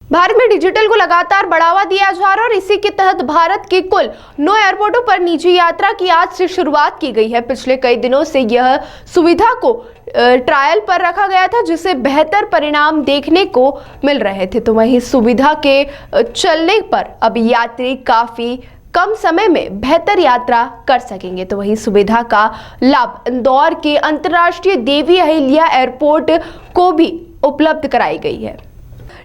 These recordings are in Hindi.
भारत में डिजिटल को लगातार बढ़ावा दिया जा रहा है और इसी के तहत भारत के कुल 9 एयरपोर्टों पर निजी यात्रा की आज से शुरुआत की गई है। पिछले कई दिनों से यह सुविधा को ट्रायल पर रखा गया था, जिससे बेहतर परिणाम देखने को मिल रहे थे। तो वहीं सुविधा के चलने पर अब यात्री काफी कम समय में बेहतर यात्रा कर सकेंगे। तो वही सुविधा का लाभ इंदौर के अंतर्राष्ट्रीय देवी अहिल्या एयरपोर्ट को भी उपलब्ध कराई गई है।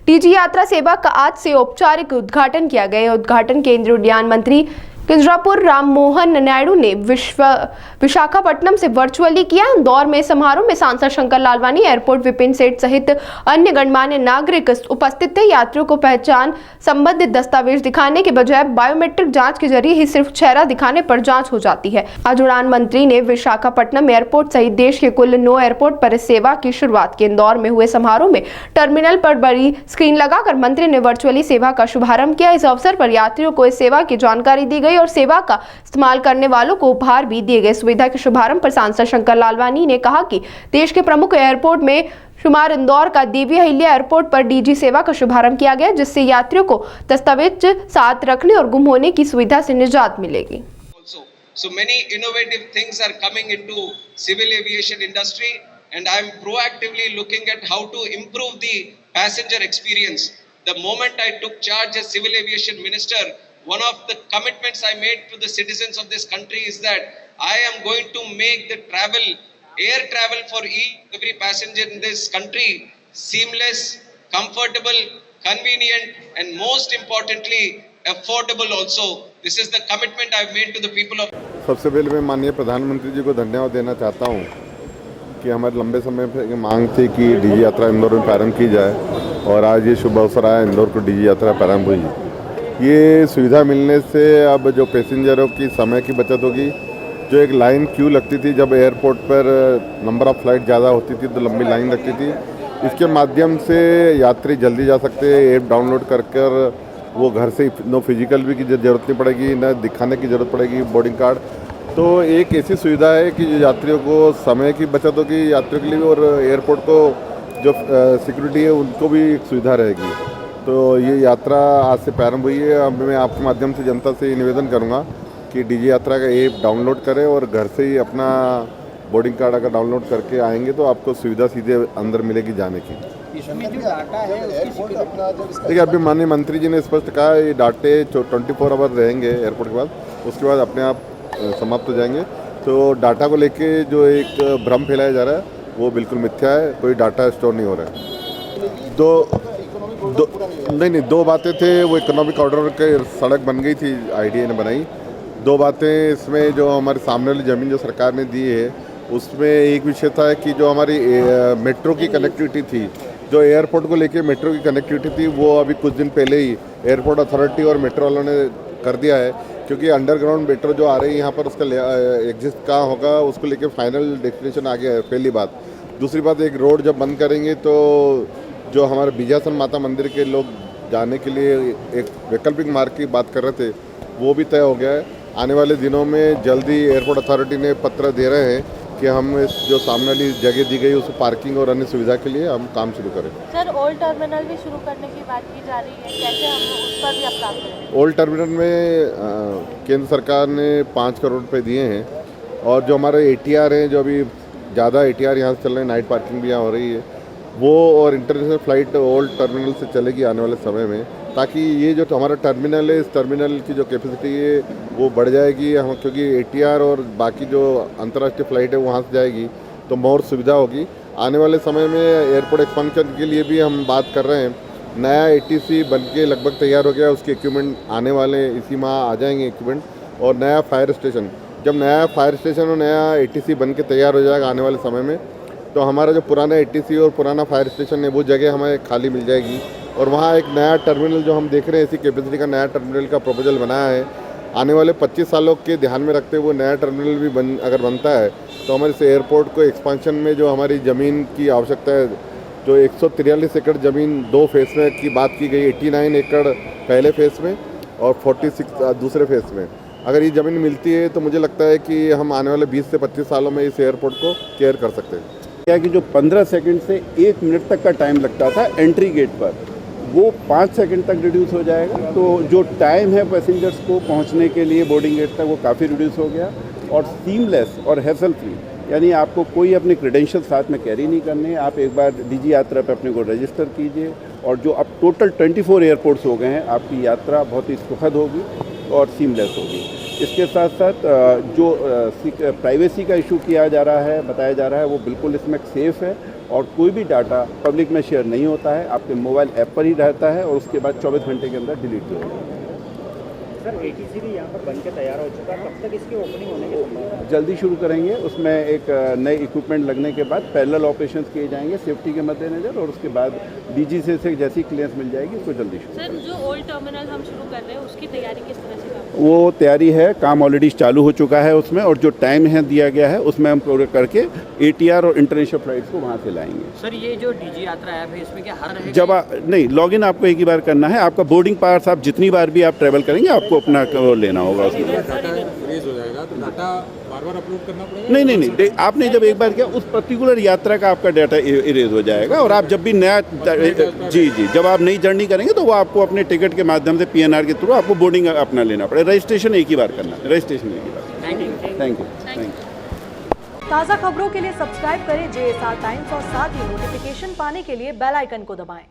डीजी यात्रा सेवा का आज से औपचारिक उद्घाटन किया गया। उद्घाटन केंद्रीय उड्डयन मंत्री किंजरापुर राममोहन नायडू ने विशाखापट्टनम से वर्चुअली किया। इंदौर में समारोह में सांसद शंकर लालवानी, एयरपोर्ट विपिन सेठ सहित अन्य गणमान्य नागरिक उपस्थित थे। यात्रियों को पहचान संबंधित दस्तावेज दिखाने के बजाय बायोमेट्रिक जांच के जरिए ही सिर्फ चेहरा दिखाने पर जांच हो जाती है। आज उड़ान मंत्री ने विशाखापट्टनम एयरपोर्ट सहित देश के कुल 9 एयरपोर्ट पर इस सेवा की शुरुआत की। इंदौर में हुए समारोह में टर्मिनल पर बड़ी स्क्रीन लगाकर मंत्री ने वर्चुअली सेवा का शुभारंभ किया। इस अवसर पर यात्रियों को इस सेवा की जानकारी दी गई और सेवा का इस्तेमाल करने वालों को उपहार भी दिए गए। सुविधा के शुभारंभ पर सांसद शंकर लालवानी ने कहा कि देश के प्रमुख एयरपोर्ट में शुमार इंदौर का देवी अहिल्या एयरपोर्ट पर डीजी सेवा का शुभारंभ किया गया, जिससे यात्रियों को दस्तावेज साथ रखने और गुम होने की सुविधा से निजात मिलेगी। So many innovative things are coming into civil aviation industry, and I am proactively looking at how to improve the passenger experience. The moment I took charge as civil aviation minister, one of the commitments I made to the citizens of this country is that I am going to make the air travel for every passenger in this country seamless, comfortable, convenient, and most importantly, affordable also. This is the commitment I have made to the people of. सबसे पहले मैं माननीय प्रधानमंत्री जी को धन्यवाद देना चाहता हूँ कि हमारे लंबे समय से मांग थी कि डीजी यात्रा इंदौर में प्रारंभ की जाए, और आज ये शुभ अवसर आया, इंदौर को डीजी यात्रा प्रारंभ हुई। ये सुविधा मिलने से अब जो पैसेंजरों की समय की बचत होगी। जो एक लाइन क्यू लगती थी, जब एयरपोर्ट पर नंबर ऑफ़ फ्लाइट ज़्यादा होती थी तो लंबी लाइन लगती थी, इसके माध्यम से यात्री जल्दी जा सकते हैं। ऐप डाउनलोड कर वो घर से नो फिजिकल भी की ज़रूरत नहीं पड़ेगी, न दिखाने की ज़रूरत पड़ेगी बोर्डिंग कार्ड। तो एक ऐसी सुविधा है कि जो यात्रियों को समय की बचत होगी यात्रियों के लिए, और एयरपोर्ट को जो सिक्योरिटी है उनको भी एक सुविधा रहेगी। तो ये यात्रा आज से प्रारंभ हुई है। अब मैं आपके माध्यम से जनता से निवेदन करूंगा कि डीजी यात्रा का ऐप डाउनलोड करें और घर से ही अपना बोर्डिंग कार्ड अगर डाउनलोड करके आएंगे तो आपको सुविधा सीधे अंदर मिलेगी जाने की। इसमें जो डाटा है देखिए, अभी माननीय मंत्री जी ने स्पष्ट कहा ये डाटे 24 आवर रहेंगे एयरपोर्ट के बाद, उसके बाद अपने आप समाप्त हो जाएंगे। तो डाटा को लेके जो एक भ्रम फैलाया जा रहा है वो बिल्कुल मिथ्या है, कोई डाटा स्टोर नहीं हो रहा है। दो बातें थे। वो इकोनॉमिक ऑर्डर के सड़क बन गई थी, आईडीए ने बनाई। 2 बातें इसमें जो हमारे सामने वाली ज़मीन जो सरकार ने दी है उसमें एक विषय था कि जो हमारी मेट्रो की कनेक्टिविटी थी, जो एयरपोर्ट को लेके मेट्रो की कनेक्टिविटी थी, वो अभी कुछ दिन पहले ही एयरपोर्ट अथॉरिटी और मेट्रो वालों ने कर दिया है। क्योंकि अंडरग्राउंड मेट्रो जो आ रही है यहाँ पर उसका एग्जिस्ट कहाँ होगा उसको लेके फाइनल डेस्टिनेशन आ गया है, पहली बात। दूसरी बात, एक रोड जब बंद करेंगे तो जो हमारे बीजासन माता मंदिर के लोग जाने के लिए एक वैकल्पिक मार्ग की बात कर रहे थे वो भी तय हो गया है। आने वाले दिनों में जल्दी एयरपोर्ट अथॉरिटी ने पत्र दे रहे हैं कि हम इस जो सामने वाली जगह दी गई उस पार्किंग और अन्य सुविधा के लिए हम काम शुरू करें। सर, ओल्ड टर्मिनल भी शुरू करने की बात की जा रही है, कैसे हम उस पर भी अब काम करेंगे? ओल्ड टर्मिनल में केंद्र सरकार ने 5 करोड़ रुपये दिए हैं, और जो हमारे ATR हैं, जो अभी ज़्यादा ATR यहाँ से चल रहे हैं, नाइट पार्किंग भी यहाँ हो रही है, वो और इंटरनेशनल फ़्लाइट ओल्ड टर्मिनल से चलेगी आने वाले समय में, ताकि ये जो हमारा टर्मिनल है इस टर्मिनल की जो कैपेसिटी है वो बढ़ जाएगी। हम क्योंकि ATR और बाकी जो अंतर्राष्ट्रीय फ़्लाइट है वहाँ से जाएगी तो और सुविधा होगी। आने वाले समय में एयरपोर्ट एक्सपेंशन के लिए भी हम बात कर रहे हैं। नया ATC बन के लगभग तैयार हो गया, उसके इक्विपमेंट आने वाले इसी माह आ जाएंगे इक्विपमेंट। और नया फायर स्टेशन, जब नया फायर स्टेशन और नया ATC बन के तैयार हो जाएगा आने वाले समय में, तो हमारा जो पुराना ATC और पुराना फायर स्टेशन है वो जगह हमें खाली मिल जाएगी, और वहाँ एक नया टर्मिनल जो हम देख रहे हैं इसी कैपेसिटी का नया टर्मिनल का प्रपोजल बनाया है। आने वाले 25 सालों के ध्यान में रखते हुए नया टर्मिनल भी अगर बनता है तो हमारे इस एयरपोर्ट को एक्सपांशन में जो हमारी ज़मीन की आवश्यकता है, जो 143 एकड़ ज़मीन 2 फेज़ में की बात की गई, 89 एकड़ पहले फेज़ में और 46 दूसरे फेज़ में, अगर ये ज़मीन मिलती है तो मुझे लगता है कि हम आने वाले 20 से 25 सालों में इस एयरपोर्ट को केयर कर सकते हैं। क्या कि जो 15 सेकंड से 1 मिनट तक का टाइम लगता था एंट्री गेट पर, वो 5 सेकंड तक रिड्यूस हो जाएगा। तो जो टाइम है पैसेंजर्स को पहुंचने के लिए बोर्डिंग गेट तक वो काफ़ी रिड्यूस हो गया। और सीमलेस और हैसल फ्री, यानी आपको कोई अपने क्रेडेंशियल साथ में कैरी नहीं करने, आप एक बार डीजी यात्रा पे अपने को रजिस्टर कीजिए। और जो अब टोटल 24 एयरपोर्ट्स हो गए हैं, आपकी यात्रा बहुत ही सुखद होगी और सीमलेस होगी। इसके साथ साथ जो प्राइवेसी का इशू किया जा रहा है, बताया जा रहा है, वो बिल्कुल इसमें सेफ़ है और कोई भी डाटा पब्लिक में शेयर नहीं होता है, आपके मोबाइल ऐप पर ही रहता है और उसके बाद 24 घंटे के अंदर डिलीट हो जाएगा। सर ATC भी यहाँ पर बन के तैयार हो चुका है, कब तक इसकी ओपनिंग होने की संभावना है? जल्दी शुरू करेंगे। उसमें एक नए इक्विपमेंट लगने के बाद पैरेलल ऑपरेशंस किए जाएंगे सेफ्टी के मद्देनज़र, और उसके बाद DGCA से जैसी क्लियरेंस मिल जाएगी उसको जल्दी शुरू सर जो ओल्ड टर्मिनल हम शुरू कर रहे हैं उसकी तैयारी किस तरह से कर वो तैयारी है, काम ऑलरेडी चालू हो चुका है उसमें, और जो टाइम है दिया गया है उसमें हम पूरे करके ATR और इंटरनेशनल फ्लाइट्स को वहाँ से लाएंगे। सर ये जो DG यात्रा ऐप है इसमें क्या हर जब नहीं, लॉगिन आपको एक ही बार करना है, आपका बोर्डिंग पास आप जितनी बार भी आप ट्रैवल करेंगे आपको अपना वो लेना होगा उसमें। फ्रीज हो जाएगा तो डाटा बार बार अपलोड करना पड़ेगा? नहीं, आपने जब एक बार किया उस पर्टिकुलर यात्रा का आपका डाटा इरेज हो जाएगा, और आप जब भी नया जी जब आप नई जर्नी करेंगे तो वो आपको अपने टिकट के माध्यम से PNR के थ्रू आपको बोर्डिंग अपना लेना पड़ेगा। रजिस्ट्रेशन एक ही बार करना है, रजिस्ट्रेशन एक ही बार। Thank you. ताज़ा खबरों के लिए सब्सक्राइब करें JSR टाइम्स और साथ ही नोटिफिकेशन पाने के लिए बेल आइकन को दबाएं।